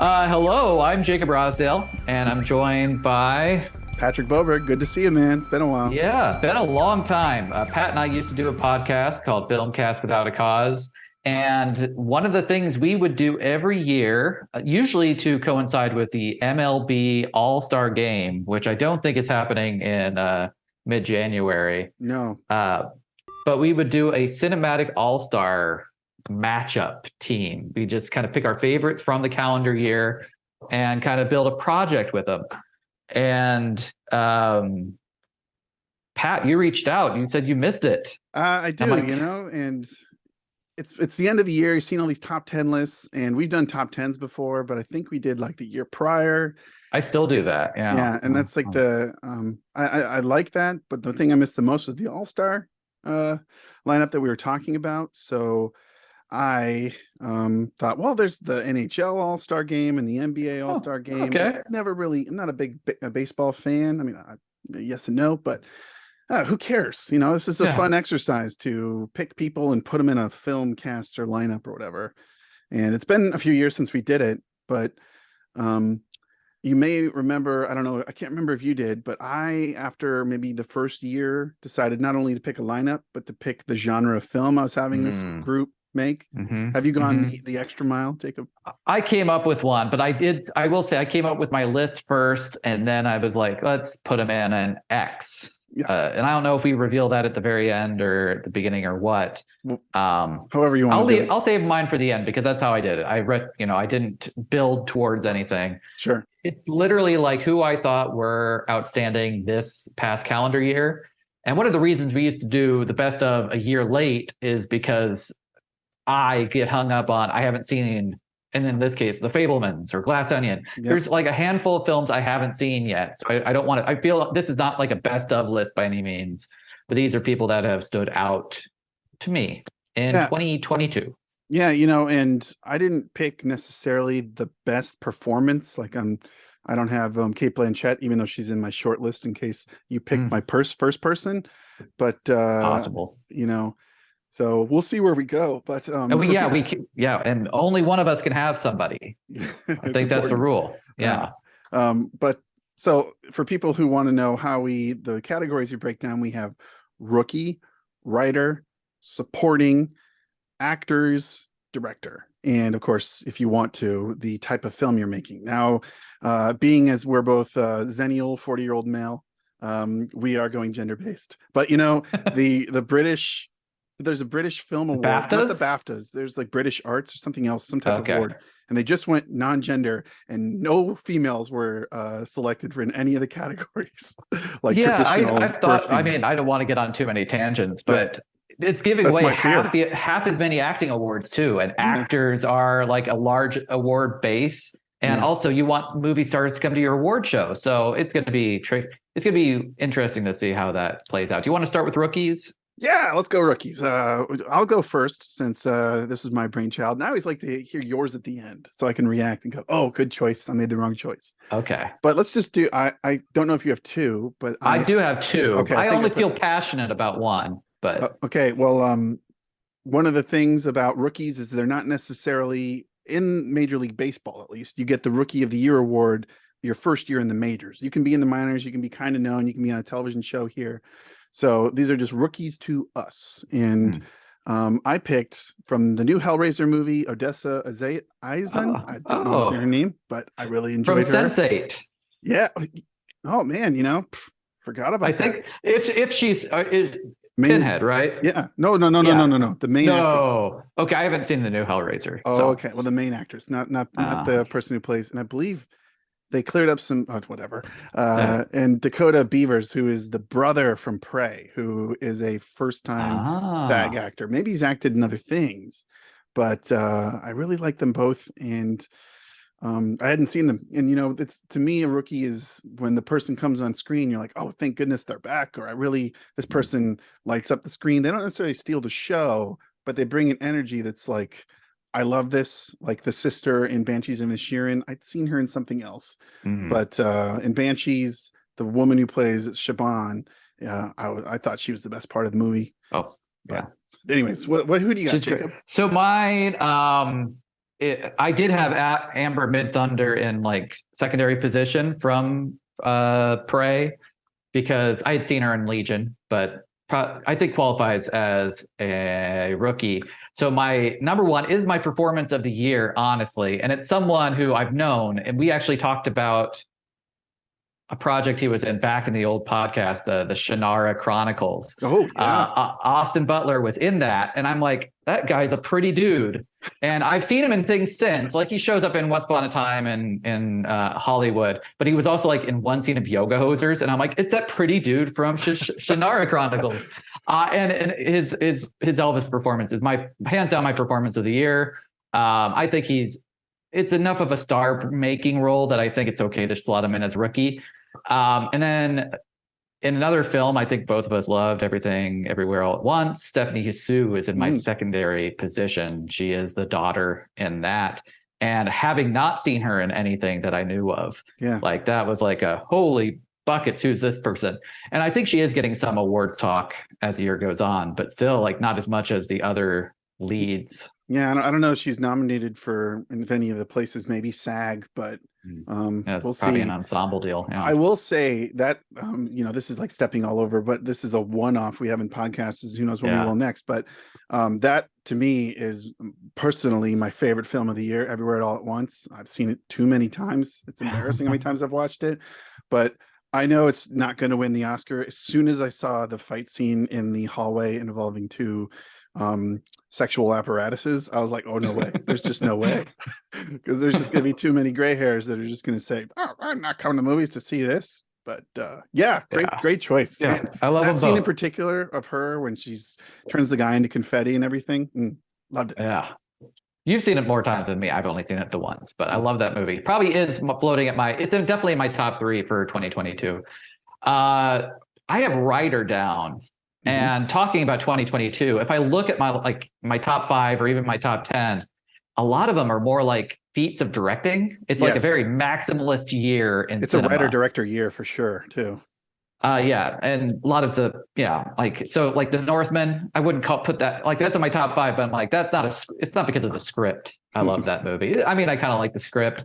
Hello, I'm Jacob Rosdale, and I'm joined by, Patrick Boberg, good to see you, man. It's been a while. yeah, been a long time. Pat and I used to do a podcast called Filmcast Without a Cause. And one of the things we would do every year, usually to coincide with the MLB All-Star Game, which I don't think is happening in mid-January, No. but we would do a cinematic All-Star matchup team. We just kind of pick our favorites from the calendar year and kind of build a project with them. And Pat, you reached out. You said you missed it. I do, like, and it's the end of the year. You've seen all these top 10 lists, and we've done top 10s before, but I think we did like the year prior. I still do that. Yeah. Yeah, and that's like the I like that, but the thing I missed the most was the All-Star lineup that we were talking about. So I thought, well, there's the NHL All-Star game and the NBA All-Star game. Okay. I'm not a big baseball fan. I mean, yes and no, but who cares? This is a fun exercise to pick people and put them in a film cast or lineup or whatever. And it's been a few years since we did it, but you may remember, I don't know, I can't remember if you did, but I, after maybe the first year, decided not only to pick a lineup, but to pick the genre of film I was having this group make. Have you gone the extra mile, Jacob? I came up with one, but I will say I came up with my list first, and then I was like, let's put them in an X. Yeah. And I don't know if we reveal that at the very end or at the beginning or what. However you want to do it. I'll save mine for the end because that's how I did it. I didn't build towards anything. Sure. It's literally like who I thought were outstanding this past calendar year. And one of the reasons we used to do the best of a year late is because I get hung up on, I haven't seen, and in this case, The Fabelmans or Glass Onion. Yep. There's like a handful of films I haven't seen yet. So I don't want to, I feel this is not like a best of list by any means, but these are people that have stood out to me in 2022. Yeah, and I didn't pick necessarily the best performance. Like I don't have Kate Blanchett, even though she's in my short list in case you picked my first person. But possible, so we'll see where we go. But and only one of us can have somebody. I think that's the rule. Yeah. But so for people who want to know how the categories we break down, we have rookie, writer, supporting, actors, director, and of course, if you want to, the type of film you're making. Now, being as we're both zennial 40-year-old male, we are going gender-based. But the British, there's a British film award, BAFTAs? Not the BAFTAs. There's like British Arts or something else, some type of award, and they just went non-gender, and no females were selected for in any of the categories. I've thought. I mean, I don't want to get on too many tangents, but it's giving away half as many acting awards too, and actors are like a large award base, and also you want movie stars to come to your award show, so it's going to be it's going to be interesting to see how that plays out. Do you want to start with rookies? Yeah, let's go rookies. I'll go first since this is my brainchild. And I always like to hear yours at the end so I can react and go, oh, good choice. I made the wrong choice. Okay. But let's just do, I don't know if you have two, but I do have two. Okay. I only feel passionate about one, but. Okay. Well, one of the things about rookies is they're not necessarily in Major League Baseball, at least. You get the Rookie of the Year award your first year in the majors. You can be in the minors. You can be kind of known. You can be on a television show here. So these are just rookies to us. And I picked from the new Hellraiser movie, Odessa Eisen. I don't know her name, but I really enjoyed her. From Sense8. Yeah. Oh, man, forgot about that. I think if she's Pinhead, right? Yeah. No. The main actress. Okay, I haven't seen the new Hellraiser. Oh, okay. Well, the main actress, not the person who plays, and I believe they cleared up some whatever. And Dakota Beavers, who is the brother from Prey, who is a first-time SAG actor. Maybe he's acted in other things, but I really like them both. And I hadn't seen them. And it's, to me, a rookie is when the person comes on screen, you're like, oh, thank goodness they're back. Or this person lights up the screen. They don't necessarily steal the show, but they bring an energy that's like, I love this, like the sister in Banshees of Inisherin. I'd seen her in something else, but in Banshees, the woman who plays Shaban, I thought she was the best part of the movie. Oh, yeah. Anyways, who do you got, Jacob? So mine, I did have Amber Midthunder in like secondary position from Prey because I had seen her in Legion, but I think qualifies as a rookie. So my number one is my performance of the year, honestly, and it's someone who I've known, and we actually talked about a project he was in back in the old podcast, the Shannara Chronicles. Oh yeah. Austin Butler was in that, and I'm like, that guy's a pretty dude. And I've seen him in things since, like he shows up in Once Upon a Time in Hollywood, but he was also like in one scene of Yoga Hosers, and I'm like, it's that pretty dude from Shannara Chronicles. And his Elvis performance is my hands down my performance of the year. I think it's enough of a star making role that I think it's okay to slot him in as rookie. And then in another film, I think both of us loved, Everything Everywhere All at Once. Stephanie Hsu is in my secondary position. She is the daughter in that. And having not seen her in anything that I knew of, like that was like a holy buckets, who's this person? And I think she is getting some awards talk as the year goes on, but still like not as much as the other leads. Yeah, I don't know if she's nominated for in any of the places, maybe SAG, but we'll probably see. An ensemble deal. Yeah. I will say that this is like stepping all over, but this is a one-off we have in podcasts. Who knows when we will next? But that to me is personally my favorite film of the year, Everywhere All at Once. I've seen it too many times. It's embarrassing how many times I've watched it, but I know it's not going to win the Oscar. As soon as I saw the fight scene in the hallway involving two sexual apparatuses, I was like, oh no way, there's just no way, because there's just gonna be too many gray hairs that are just gonna say, oh, I'm not coming to movies to see this. But great choice. I love that scene in particular of her when she's turns the guy into confetti and everything. Loved it. You've seen it more times than me. I've only seen it the once, but I love that movie. Probably is floating at it's definitely in my top 3 for 2022. I have Ryder down. And talking about 2022, if I look at my top 5 or even my top 10, a lot of them are more like feats of directing. It's like a very maximalist year in cinema. A writer-director year for sure, too. And a lot of the like The Northman, I wouldn't put that like that's in my top 5, but I'm like it's not because of the script. I love that movie. I mean, I kind of like the script.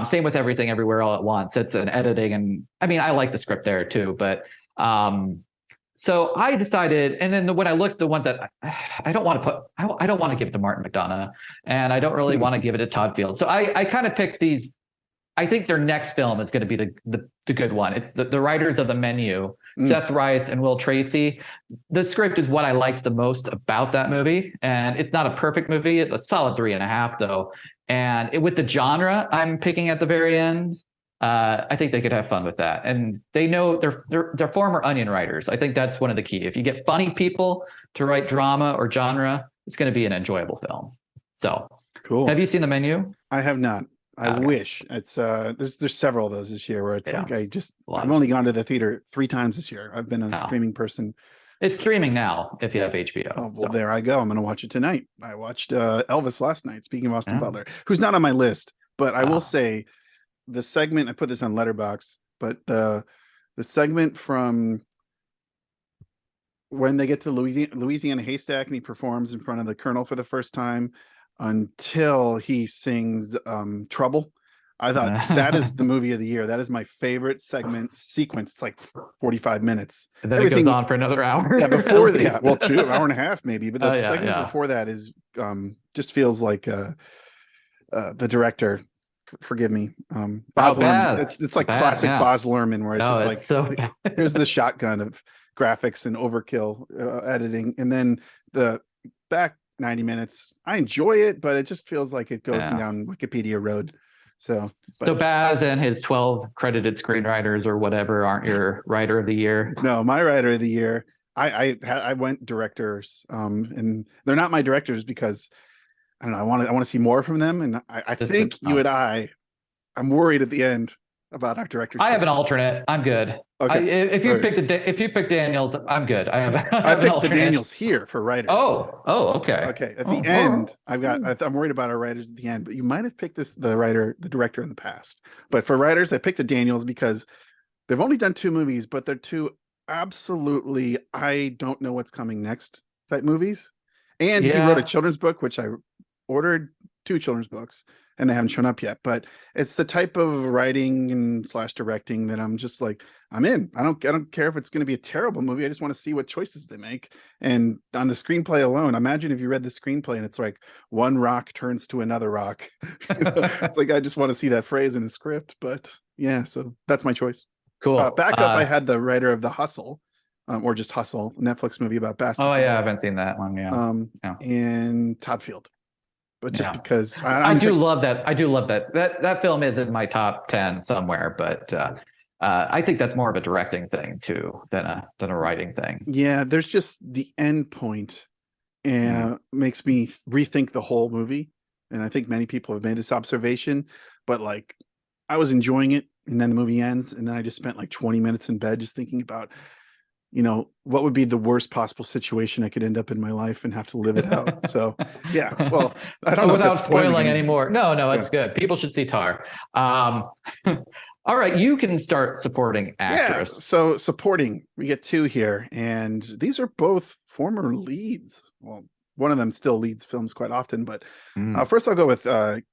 Same with Everything Everywhere All at Once. It's an editing, and I mean, I like the script there too, but so I decided, and then when I looked, the ones that I don't want to put, I don't want to give it to Martin McDonagh, and I don't really want to give it to Todd Field. So I kind of picked these. I think their next film is going to be the good one. It's the writers of The Menu, Seth Rice and Will Tracy. The script is what I liked the most about that movie, and it's not a perfect movie. It's a solid 3.5 though. And with the genre I'm picking at the very end, I think they could have fun with that, and they know they're former Onion writers. I think that's one of the key. If you get funny people to write drama or genre, it's going to be an enjoyable film. So cool. Have you seen The Menu? I have not. I wish. It's there's several of those this year where it's like I've only gone to the theater 3 times this year. I've been a streaming person. It's streaming now if you have HBO. Oh, well, there I go. I'm going to watch it tonight. I watched Elvis last night. Speaking of Austin Butler, who's not on my list, but I will say, the segment, I put this on Letterboxd, but the segment from when they get to Louisiana Haystack and he performs in front of the Colonel for the first time until he sings Trouble, I thought that is the movie of the year. That is my favorite sequence. It's like 45 minutes. And then everything, it goes on for another hour. Yeah, before that, well, 2 hour and a half maybe, but the segment before that is just feels like the director, forgive me, Baz Luhrmann. It's like classic Baz Luhrmann, where it's just like here's the shotgun of graphics and overkill editing, and then the back 90 minutes I enjoy it, but it just feels like it goes down Wikipedia road. So Baz and his 12 credited screenwriters or whatever aren't your writer of the year? No, my writer of the year, I went directors, and they're not my directors because I don't know. I want to see more from them, and I think you and I'm worried at the end about our director. I have an alternate. I'm good. Okay. If you pick Daniels, I'm good. I picked the Daniels here for writers. Okay. Okay. At the end, I'm worried about our writers at the end, but you might have picked the director in the past. But for writers, I picked the Daniels because they've only done 2 movies, but they're 2 absolutely I don't know what's coming next type movies. And he wrote a children's book, which I ordered 2 children's books and they haven't shown up yet. But it's the type of writing and slash directing that I'm just like, I'm in. I don't care if it's going to be a terrible movie. I just want to see what choices they make. And on the screenplay alone, imagine if you read the screenplay and it's like one rock turns to another rock. It's like, I just want to see that phrase in a script. But yeah, so that's my choice. Cool. Backup, I had the writer of The Hustle, or just Hustle, Netflix movie about basketball. Oh yeah, I haven't seen that one. Yeah. And Todd Field, but just because I do love that. I do love that film is in my top 10 somewhere, but I think that's more of a directing thing too than a writing thing. Yeah, there's just the end point, and makes me rethink the whole movie. And I think many people have made this observation, but like, I was enjoying it, and then the movie ends, and then I just spent like 20 minutes in bed just thinking about, what would be the worst possible situation I could end up in my life and have to live it out. So yeah, well, I don't know without spoiling anymore. No, it's good. People should see Tar. All right, you can start supporting actress. Yeah, so supporting, we get 2 here, and these are both former leads. Well, one of them still leads films quite often, but first I'll go with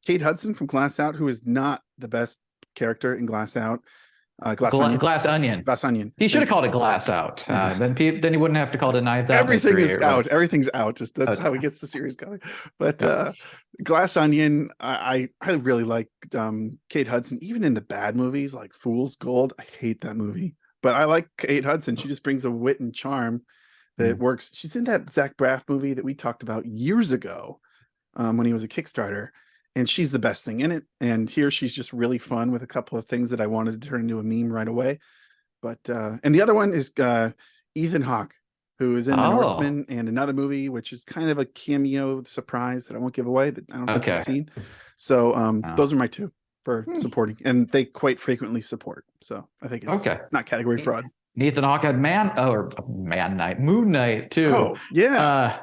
Kate Hudson from Glass Out, who is not the best character in Glass Out. Glass Onion. Glass Onion. He should have called it Glass Out. Then he wouldn't have to call it a Knives Out. Everything is out. Everything's out. Just that's how he gets the series going. But Glass Onion, I really like Kate Hudson, even in the bad movies like Fool's Gold. I hate that movie, but I like Kate Hudson. She just brings a wit and charm that works. She's in that Zach Braff movie that we talked about years ago, when he was a Kickstarter. And she's the best thing in it. And here she's just really fun with a couple of things that I wanted to turn into a meme right away. But and the other one is Ethan Hawke, who is in The Northman and another movie, which is kind of a cameo surprise that I won't give away, that I don't think you've seen. So those are my 2 for supporting, and they quite frequently support. So I think it's not category fraud. Ethan Hawke had Moon Knight too. Oh yeah.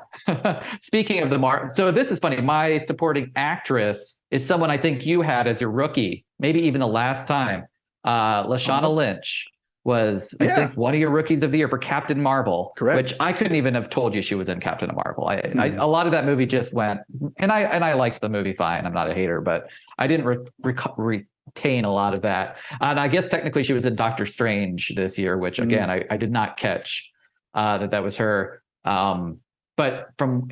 Speaking of so this is funny. My supporting actress is someone I think you had as your rookie, maybe even the last time. Lashana Lynch was, I think, one of your rookies of the year for Captain Marvel. Correct. Which I couldn't even have told you she was in Captain Marvel. A lot of that movie just went, and I liked the movie fine. I'm not a hater, but I didn't retain a lot of that. And I guess technically she was in Doctor Strange this year, which again, I did not catch that was her. But from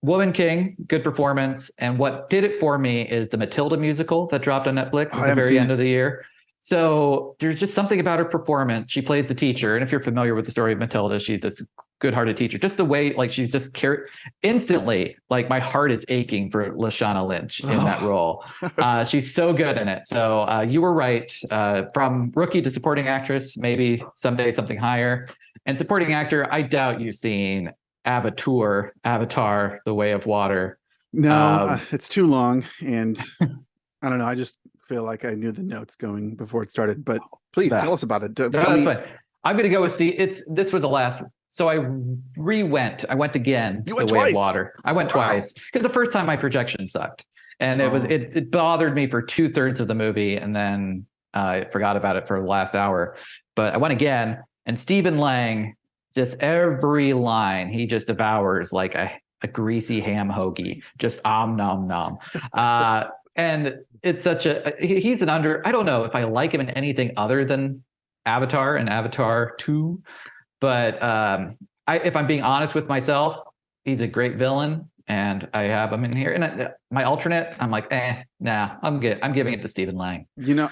Woman King, good performance. And what did it for me is the Matilda musical that dropped on Netflix at the very end of the year. So there's just something about her performance. She plays the teacher. And if you're familiar with the story of Matilda, she's this good-hearted teacher. Just the way, like, she's just instantly, like, my heart is aching for Lashana Lynch in that role. She's so good in it. So you were right. From rookie to supporting actress, maybe someday something higher. And supporting actor, I doubt you've seen Avatar, The Way of Water. No, it's too long. And I don't know. I just feel like I knew the notes going before it started. But please tell us about it. That's fine. I'm going to go with this was the last. So I went again to The Way of Water. I went twice because the first time my projection sucked. And it bothered me for 2/3 of the movie. And then I forgot about it for the last hour. But I went again, and Stephen Lang, just every line, he just devours like a greasy ham hoagie, just nom nom. And it's he's I don't know if I like him in anything other than Avatar and Avatar 2. But if I'm being honest with myself, he's a great villain, and I have him in here. And my alternate, I'm like, nah, I'm good. I'm giving it to Stephen Lang.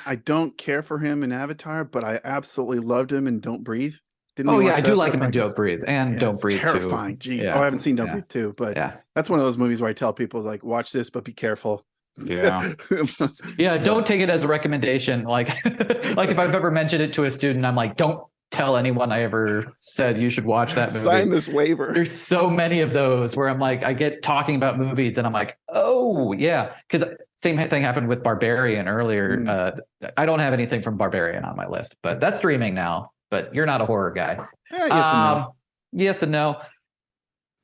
I don't care for him in Avatar, but I absolutely loved him in Don't Breathe. I do like him in Don't Breathe and Don't Breathe terrifying. too. Jeez. Yeah. I haven't seen Don't Breathe too, but that's one of those movies where I tell people, like, watch this, but be careful. Don't take it as a recommendation. Like if I've ever mentioned it to a student, I'm like, don't tell anyone I ever said you should watch that movie. Sign this waiver. There's so many of those where I'm like, I get talking about movies and I'm like, oh yeah, because same thing happened with Barbarian earlier. I don't have anything from Barbarian on my list, but that's streaming now. But you're not a horror guy. Yes and no. Yes and no.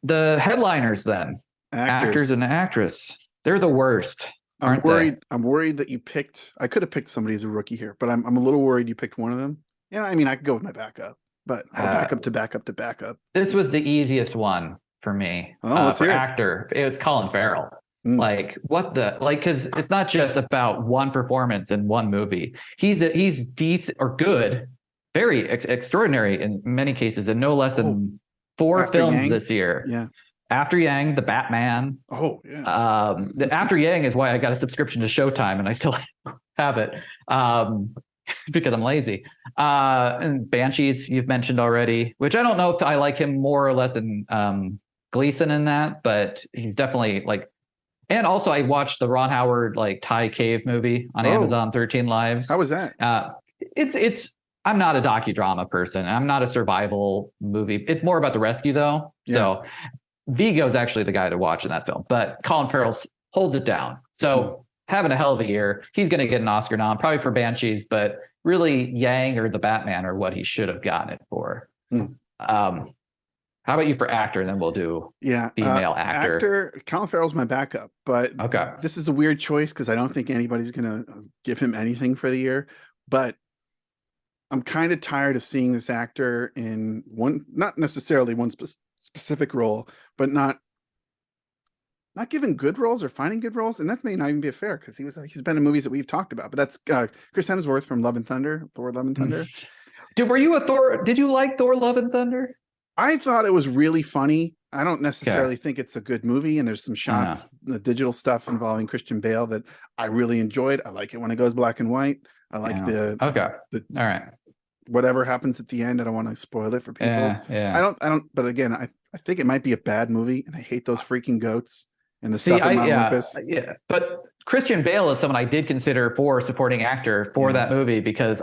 The headliners then, actors and actress, they're the worst. I'm worried that you picked. I could have picked somebody as a rookie here, but I'm a little worried you picked one of them. Yeah, I mean, I could go with my backup, but I'll back up to backup to backup. This was the easiest one for me. Oh, for actor. It's Colin Farrell. Mm. Like what the like because it's not just about one performance in one movie. He's decent or good, very extraordinary in many cases, and no less Oh, than four after films Yang. this year. Yeah. After Yang, The Batman. Oh, yeah. The After Yang is why I got a subscription to Showtime, and I still have it because I'm lazy. And Banshees, you've mentioned already, which I don't know if I like him more or less than Gleason in that, but he's definitely like. And also, I watched the Ron Howard like Thai cave movie on Oh, Amazon, 13 Lives. how was that? It's. I'm not a docudrama person. I'm not a survival movie. It's more about the rescue though. Yeah. So Vigo's actually the guy to watch in that film, but Colin Farrell holds it down. So having a hell of a year. He's going to get an Oscar nom, probably for Banshees, but really Yang or the Batman are what he should have gotten it for. How about you for actor? And then we'll do female actor. Actor, Colin Farrell's my backup, but this is a weird choice because I don't think anybody's going to give him anything for the year. But I'm kind of tired of seeing this actor in one, not necessarily one specific role, but not giving good roles or finding good roles. And that may not even be fair because he's been in movies that we've talked about. But that's Chris Hemsworth from Love and Thunder, Thor: Love and Thunder. Were you a Thor? Did you like Thor: Love and Thunder? I thought it was really funny. I don't necessarily think it's a good movie, and there's some shots, the digital stuff involving Christian Bale that I really enjoyed. I like it when it goes black and white. I like the all right. Whatever happens at the end, I don't want to spoil it for people. I don't. But again, I think it might be a bad movie, and I hate those freaking goats and the stuff in Mount Olympus. Yeah, but Christian Bale is someone I did consider for supporting actor for that movie because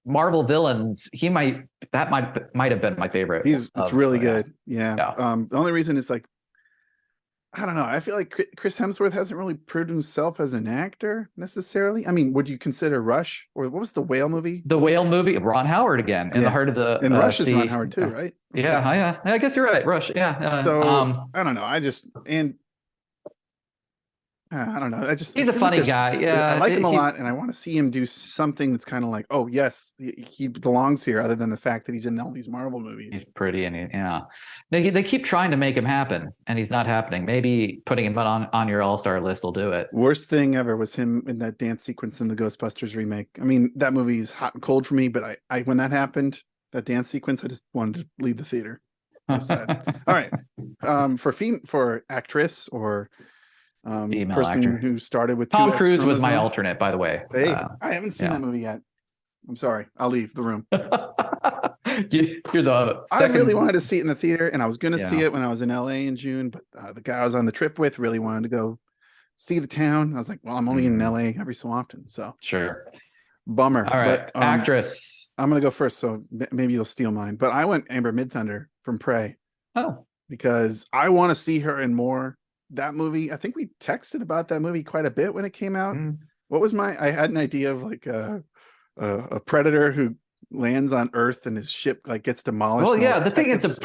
Marvel villains, might have been my favorite. It's really good. Yeah. The only reason is like, I don't know. I feel like Chris Hemsworth hasn't really proved himself as an actor necessarily. I mean, would you consider Rush, or what was the whale movie? The whale movie, Ron Howard again, in the heart of the and Rush is Ron Howard too, right? Yeah. I guess you're right. Rush. Yeah. So I don't know. I don't know. He's a funny guy. Yeah, I like him a lot, and I want to see him do something that's kind of like, oh yes, he belongs here. Other than the fact that he's in all these Marvel movies, he's pretty, and they keep trying to make him happen, and he's not happening. Maybe putting him on your all-star list will do it. Worst thing ever was him in that dance sequence in the Ghostbusters remake. I mean, that movie is hot and cold for me, but I when that happened, that dance sequence, I just wanted to leave the theater. All right, for actress or. Person actor who started with Tom Cruise was my alternate, by the way. Hey, I haven't seen that movie yet. I'm sorry. I'll leave the room. You're the second... I really wanted to see it in the theater, and I was going to see it when I was in LA in June, but the guy I was on the trip with really wanted to go see the town. I was like, well, I'm only in LA every so often, so sure. Bummer. All right, but, actress. I'm going to go first, so maybe you'll steal mine. But I went Amber Midthunder from Prey. Oh, because I want to see her in more. That movie, I think we texted about that movie quite a bit when it came out. What was I had an idea of like a predator who lands on Earth and his ship like gets demolished. Well, yeah, the thing is the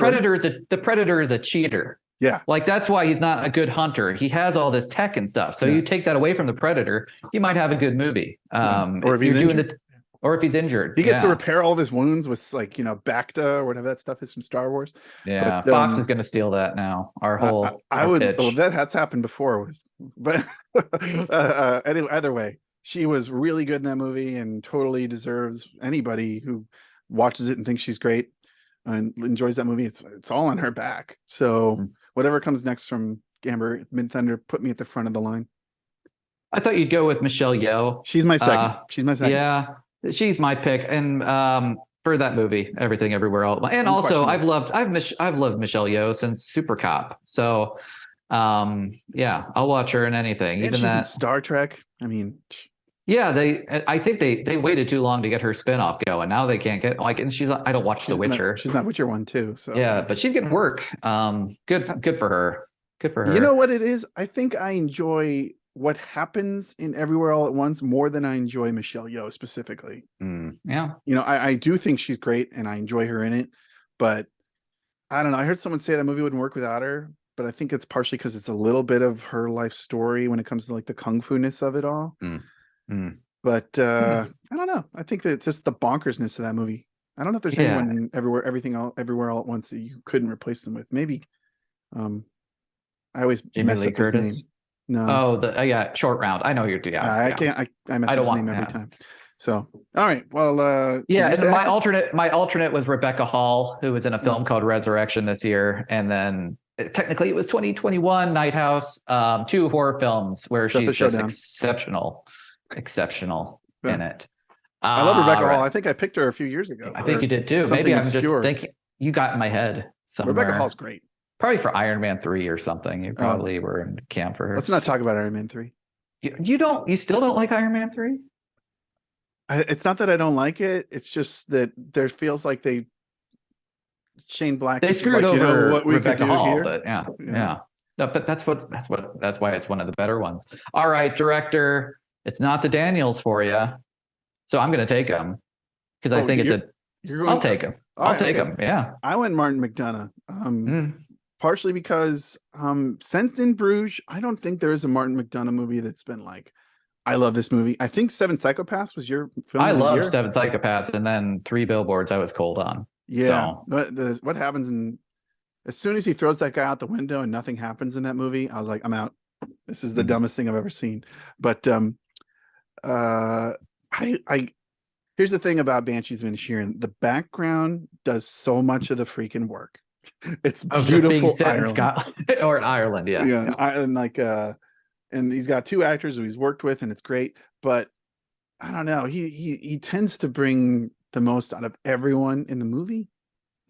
predator is a cheater. Yeah. Like that's why he's not a good hunter. He has all this tech and stuff. So you take that away from the predator, he might have a good movie. Or if he's injured. Or if he's injured. He gets to repair all of his wounds with like, Bacta or whatever that stuff is from Star Wars. Yeah. But, Fox is going to steal that now. Our whole pitch. Well, that's happened before but anyway, either way, she was really good in that movie and totally deserves anybody who watches it and thinks she's great and enjoys that movie. It's all on her back. So whatever comes next from Amber Midthunder, put me at the front of the line. I thought you'd go with Michelle Yeoh. She's my second. Yeah. She's my pick, and for that movie, Everything Everywhere All. And also, I've loved Michelle Yeoh since Super Cop. So, I'll watch her in anything, and even she's that in Star Trek. I mean, I think they waited too long to get her spinoff going. Now they can't get and I don't watch The Witcher. She's not Witcher 1 too. So but she's getting work. Good for her. Good for her. You know what it is? I think I enjoy what happens in Everywhere All at Once more than I enjoy Michelle Yeoh specifically. Yeah. I do think she's great and I enjoy her in it, but I don't know. I heard someone say that movie wouldn't work without her, but I think it's partially because it's a little bit of her life story when it comes to like the kung fu-ness of it all. But I don't know. I think that it's just the bonkersness of that movie. I don't know if there's anyone in Everywhere All at Once that you couldn't replace them with. Maybe I always Jamie Lee Curtis. No, Oh, the yeah, Short Round. I know you're. Yeah, I yeah. can't. I mess I up don't his name want. every Yeah. time. So, all right. Well, did Yeah, you and say actors? my alternate was Rebecca Hall, who was in a Mm, film called Resurrection this year, and then technically it was 2021 Night House, two horror films where Death of she's just Showdown. exceptional Yeah. in it. I love Rebecca All Hall. right, I think I picked her a few years ago I think for you did too. Maybe something I'm just obscure. thinking you got in my head Rebecca Hall's somewhere. great. Probably for Iron Man 3 or something. You Oh, probably were in camp for her. let's not talk about Iron Man 3. You still don't like Iron Man 3? It's not that I don't like it. It's just that there feels like Shane Black They just was screwed like, you know over what we could Rebecca do Hall, here? but yeah, Yeah. yeah. No, but that's why it's one of the better ones. All right, director. It's not the Daniels for you, so I'm going to take him because I Oh, think you're I'll going. take him. All I'll right, take okay. him. Yeah. I went Martin McDonagh. Mm. Partially because since In Bruges, I don't think there is a Martin McDonagh movie that's been like, I love this movie. I think Seven Psychopaths was your film I of the love year. Seven Psychopaths, and then Three Billboards. I was cold on. Yeah, So but what happens as soon as he throws that guy out the window and nothing happens in that movie, I was like, I'm out. This is the dumbest thing I've ever seen. But uh I here's the thing about Banshees of Inisherin. The background does so much of the freaking work. It's of just being beautiful set in Ireland. Scotland or in Ireland. Yeah. Yeah, Yeah. and like and he's got two actors who he's worked with, and it's great. But I don't know. He tends to bring the most out of everyone in the movie,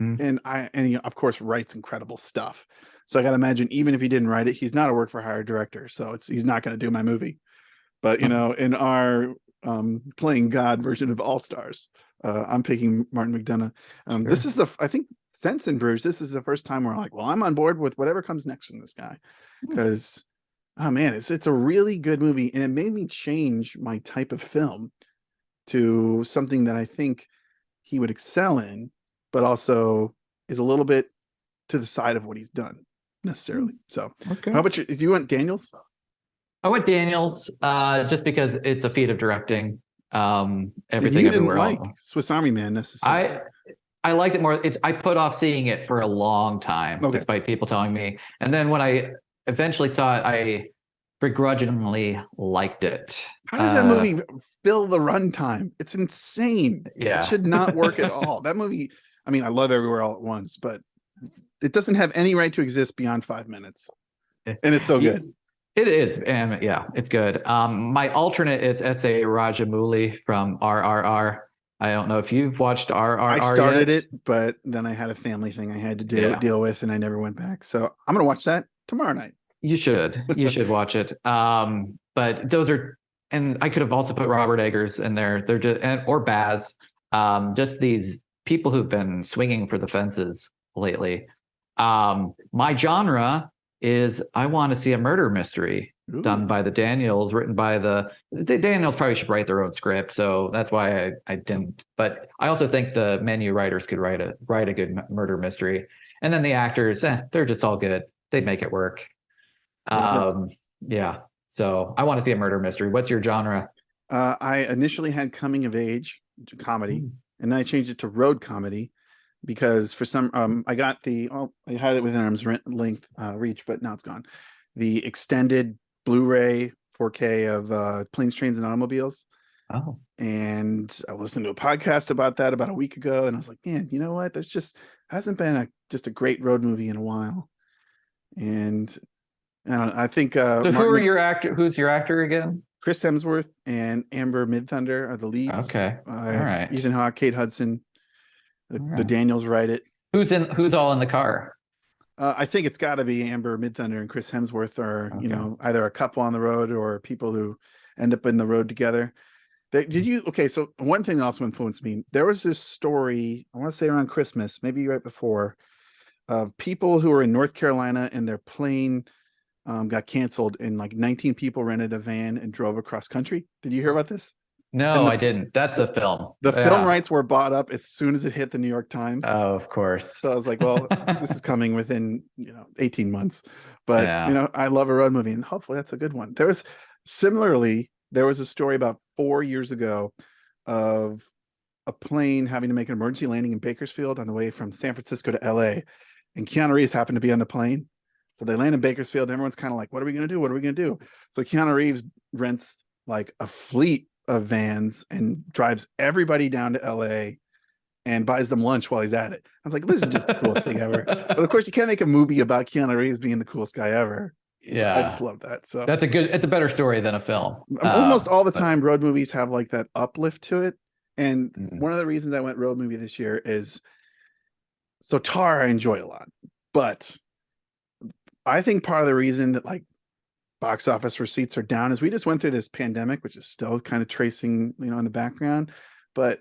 Mm. and he of course writes incredible stuff. So I got to imagine even if he didn't write it, he's not a work for hire director, so he's not going to do my movie. But in our playing God version of All Stars, I'm picking Martin McDonagh. This is I think since In Bruges, this is the first time we're like, well, I'm on board with whatever comes next from this guy, because oh man, it's a really good movie, and it made me change my type of film to something that I think he would excel in, but also is a little bit to the side of what he's done necessarily. So, Okay. how about you? Do you want Daniels? I went Daniels, just because it's a feat of directing. Everything You didn't everywhere like all. Swiss Army Man necessarily. I liked it more. I put off seeing it for a long time, Okay. despite people telling me. And then when I eventually saw it, I begrudgingly liked it. How does that movie fill the runtime? It's insane. Yeah. It should not work at all. That movie, I mean, I love Everywhere All at Once, but it doesn't have any right to exist beyond 5 minutes. And it's so good. It is, and yeah, it's good. My alternate is S.A. Rajamouli from RRR. I don't know if you've watched RRR I started yet. it, but then I had a family thing I had to Yeah. deal with, and I never went back. So I'm going to watch that tomorrow night. You should watch it. But those are, and I could have also put Robert Eggers in there. They're just, or Baz, just these people who've been swinging for the fences lately. My genre is I want to see a murder mystery done by the Daniels, written by the Daniels. Probably should write their own script, so that's why I didn't. But I also think the menu writers could write a good murder mystery, and then the actors, they're just all good. They'd make it work. Yeah. So I want to see a murder mystery. What's your genre? I initially had coming of age comedy, and then I changed it to road comedy because for some I got I had it within arm's length reach, but now it's gone. The extended Blu-ray 4K of Planes, Trains, and Automobiles. Oh. And I listened to a podcast about that about a week ago, and I was like, man, you know what? There's just hasn't been just a great road movie in a while. And I think so who's your actor again? Chris Hemsworth and Amber Midthunder are the leads. Okay. All right. Ethan Hawke, Kate Hudson, the Daniels write it. Who's all in the car? I think it's got to be Amber Midthunder and Chris Hemsworth are, either a couple on the road or people who end up in the road together. So one thing that also influenced me, there was this story, I want to say around Christmas, maybe right before, of people who were in North Carolina and their plane got canceled, and like 19 people rented a van and drove across country. Did you hear about this? No, I didn't. That's a film. The film rights were bought up as soon as it hit the New York Times. Oh, of course. So I was like, well, this is coming within 18 months. But I love a road movie, and hopefully that's a good one. There was a story about 4 years ago of a plane having to make an emergency landing in Bakersfield on the way from San Francisco to LA, and Keanu Reeves happened to be on the plane. So they land in Bakersfield. Everyone's kind of like, what are we going to do? What are we going to do? So Keanu Reeves rents like a fleet of vans and drives everybody down to LA and buys them lunch while he's at it. I was like, this is just the coolest thing ever. But of course, you can't make a movie about Keanu Reeves being the coolest guy ever. Yeah. I just love that. So it's a better story than a film. Almost all the time, road movies have like that uplift to it. And one of the reasons I went road movie this year is so Tar I enjoy a lot, but I think part of the reason that like box office receipts are down is we just went through this pandemic, which is still kind of tracing, in the background. But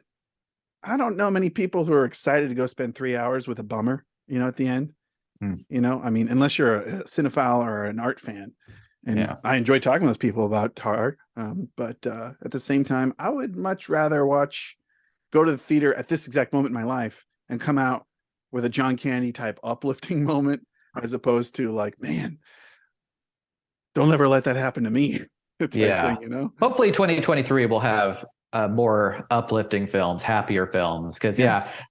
I don't know many people who are excited to go spend 3 hours with a bummer, at the end. I mean, unless you're a cinephile or an art fan. And I enjoy talking to those people about Tar. But at the same time, I would much rather go to the theater at this exact moment in my life and come out with a John Candy type uplifting moment, as opposed to like, man, don't ever let that happen to me. Thing, Hopefully 2023 will have more uplifting films, happier films. Because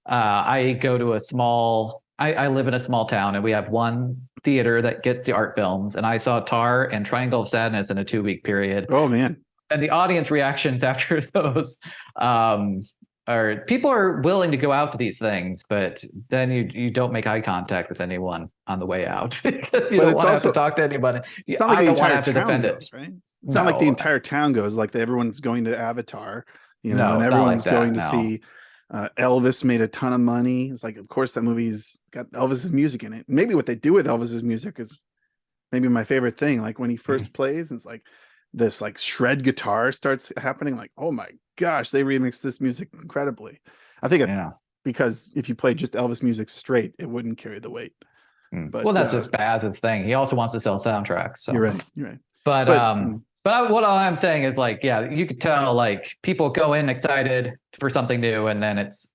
I go to I live in a small town and we have one theater that gets the art films. And I saw Tar and Triangle of Sadness in a 2-week period. Oh man. And the audience reactions after those people are willing to go out to these things, but then you don't make eye contact with anyone on the way out because you don't want to have to talk to anybody. It's not like the entire town defend goes, right? It's not like the entire town goes, like everyone's going to Avatar, and everyone's going to see Elvis made a ton of money. It's like, of course, that movie's got Elvis's music in it. Maybe what they do with Elvis's music is maybe my favorite thing. Like when he first plays, it's like this like shred guitar starts happening. Like, oh my gosh, they remixed this music incredibly. I think it's because if you play just Elvis music straight, it wouldn't carry the weight. But that's just Baz's thing. He also wants to sell soundtracks. So. You're right. But what I'm saying is like, you could tell like people go in excited for something new, and then it's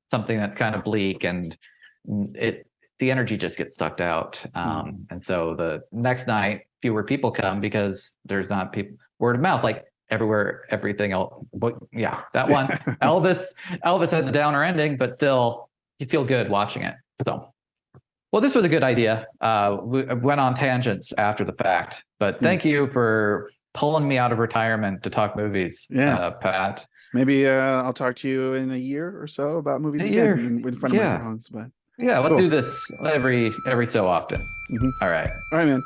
something that's kind of bleak, and the energy just gets sucked out. And so the next night, fewer people come because there's not people word of mouth like everywhere, everything else. But that one, Elvis has a downer ending, but still you feel good watching it. So, well, this was a good idea. We went on tangents after the fact, but thank you for pulling me out of retirement to talk movies, Pat. Maybe I'll talk to you in a year or so about movies again in front of microphones. But let's do this every so often. All right, man.